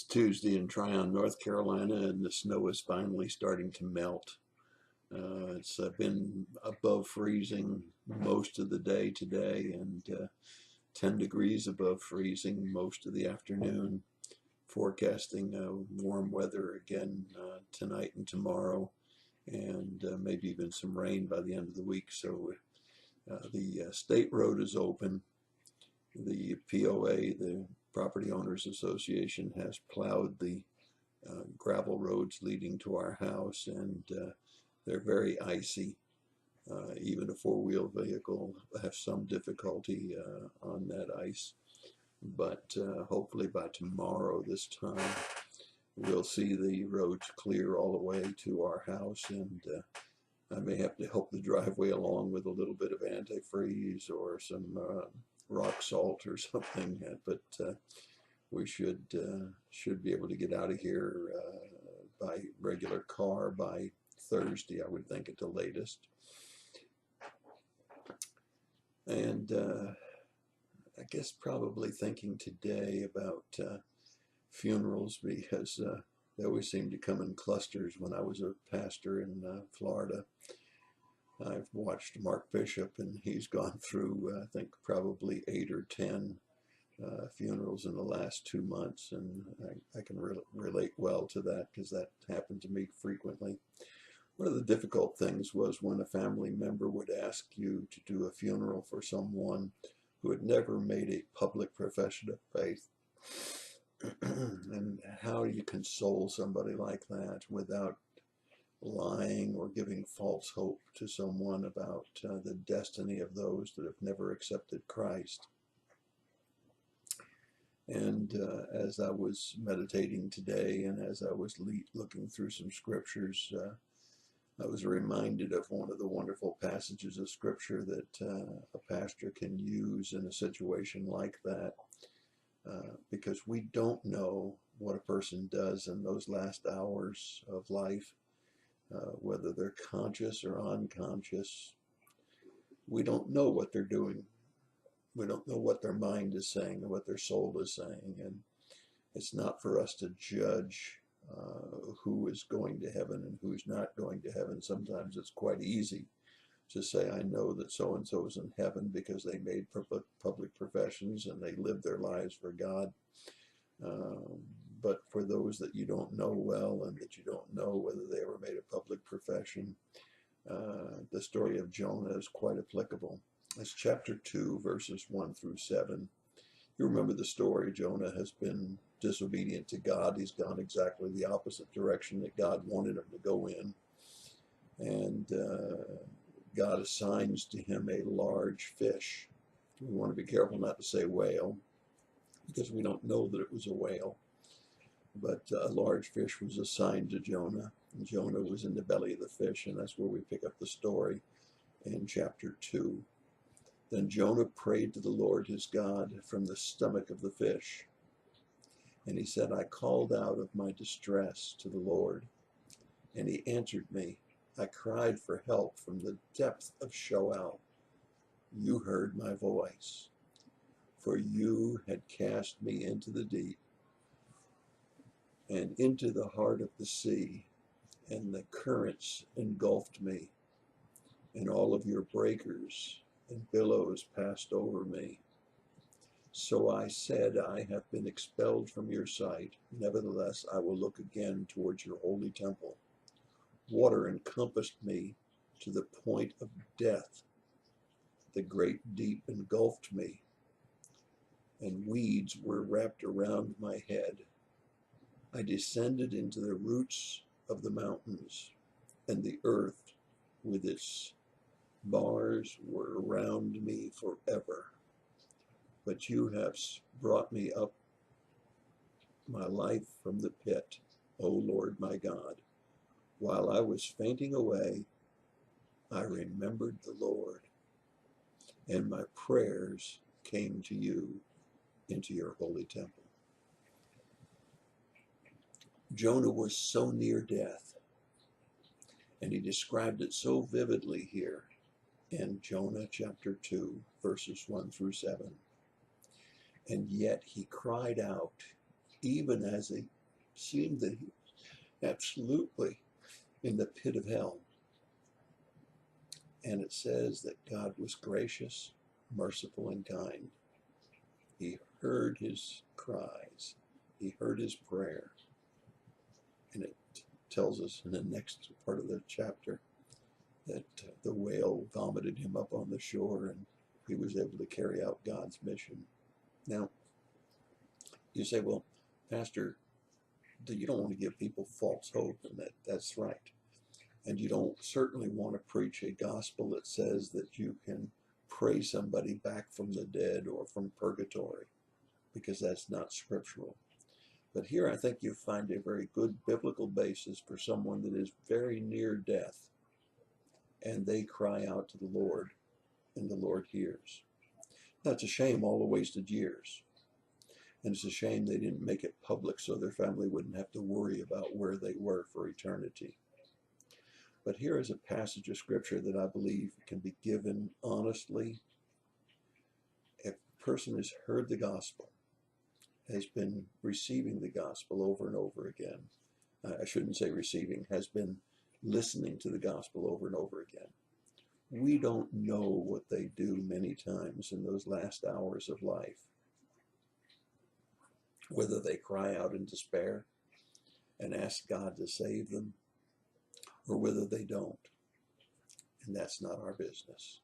It's Tuesday in Tryon, North Carolina, and the snow is finally starting to melt. It's been above freezing most of the day today, and 10 degrees above freezing most of the afternoon. Forecasting warm weather again tonight and tomorrow, and maybe even some rain by the end of the week. So the state road is open. The POA, the Property Owners Association, has plowed the gravel roads leading to our house, and they're very icy. Even a four-wheel vehicle has some difficulty on that ice. But hopefully by tomorrow this time, we'll see the roads clear all the way to our house, and I may have to help the driveway along with a little bit of antifreeze or some rock salt or something, but we should be able to get out of here by regular car by Thursday, I would think, at the latest. And I guess probably thinking today about funerals, because they always seem to come in clusters. When I was a pastor in Florida, I've watched Mark Bishop, and he's gone through, I think, probably 8 or 10 funerals in the last 2 months, and I can relate well to that because that happened to me frequently. One of the difficult things was when a family member would ask you to do a funeral for someone who had never made a public profession of faith. And how do you console somebody like that without lying or giving false hope to someone about the destiny of those that have never accepted Christ? And as I was meditating today, and as I was looking through some scriptures, I was reminded of one of the wonderful passages of scripture that a pastor can use in a situation like that, because we don't know what a person does in those last hours of life, whether they're conscious or unconscious. We don't know what they're doing. We don't know what their mind is saying or what their soul is saying, and it's not for us to judge who is going to heaven and who's not going to heaven. Sometimes it's quite easy to say, I know that so-and-so is in heaven because they made public professions and they lived their lives for God. But for those that you don't know well and that you don't know whether they ever made a public profession, the story of Jonah is quite applicable. It's chapter 2, verses 1 through 7. You remember the story. Jonah has been disobedient to God. He's gone exactly the opposite direction that God wanted him to go in. And God assigns to him a large fish. We want to be careful not to say whale, because we don't know that it was a whale. But a large fish was assigned to Jonah, and Jonah was in the belly of the fish, and that's where we pick up the story in chapter 2. Then Jonah prayed to the Lord his God from the stomach of the fish. And he said, I called out of my distress to the Lord, and he answered me. I cried for help from the depth of Sheol. You heard my voice, for you had cast me into the deep and into the heart of the sea, and the currents engulfed me, and all of your breakers and billows passed over me. So I said, I have been expelled from your sight. Nevertheless, I will look again towards your holy temple. Water encompassed me to the point of death. The great deep engulfed me, and weeds were wrapped around my head. I descended into the roots of the mountains, and the earth with its bars were around me forever. But you have brought me up my life from the pit, O Lord my God. While I was fainting away, I remembered the Lord, and my prayers came to you into your holy temple. Jonah was so near death, and he described it so vividly here in Jonah chapter 2, verses 1 through 7. And yet he cried out even as it seemed that he absolutely in the pit of hell. And it says that God was gracious, merciful, and kind. He heard his cries. He heard his prayer. And it tells us in the next part of the chapter that the whale vomited him up on the shore and he was able to carry out God's mission. Now, you say, well, Pastor, you don't want to give people false hope, and that's right. And you don't certainly want to preach a gospel that says that you can pray somebody back from the dead or from purgatory, because that's not scriptural. But here I think you find a very good biblical basis for someone that is very near death, and they cry out to the Lord, and the Lord hears. That's a shame, all the wasted years. And it's a shame they didn't make it public so their family wouldn't have to worry about where they were for eternity. But here is a passage of scripture that I believe can be given honestly. If a person has heard the gospel, has been receiving the gospel over and over again, I shouldn't say receiving, has been listening to the gospel over and over again. We don't know what they do many times in those last hours of life. Whether they cry out in despair and ask God to save them, or whether they don't. And that's not our business.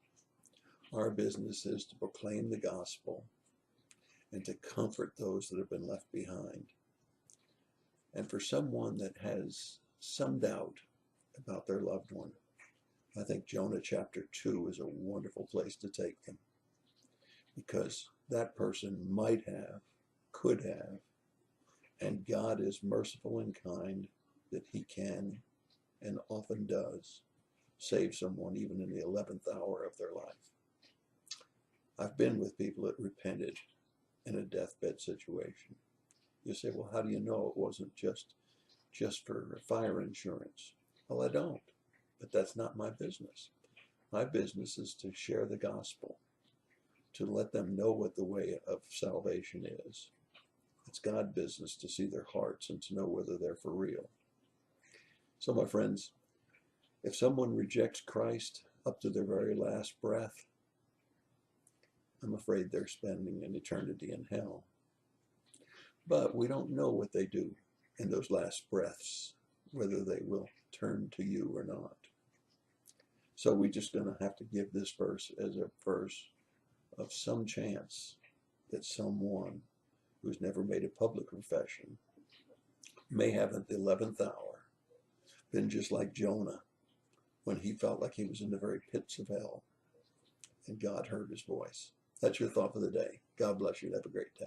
Our business is to proclaim the gospel and to comfort those that have been left behind. And for someone that has some doubt about their loved one, I think Jonah chapter 2 is a wonderful place to take them, because that person might have, could have, and God is merciful and kind that he can and often does save someone even in the 11th hour of their life. I've been with people that repented in a deathbed situation. You say, well, how do you know it wasn't just for fire insurance? Well, I don't, but that's not my business. My business is to share the gospel, to let them know what the way of salvation is. It's God's business to see their hearts and to know whether they're for real. So, my friends, if someone rejects Christ up to their very last breath, I'm afraid they're spending an eternity in hell. But we don't know what they do in those last breaths, whether they will turn to you or not. So we're just going to have to give this verse as a verse of some chance that someone who's never made a public confession may have at the 11th hour been just like Jonah when he felt like he was in the very pits of hell and God heard his voice. That's your thought for the day. God bless you and have a great day.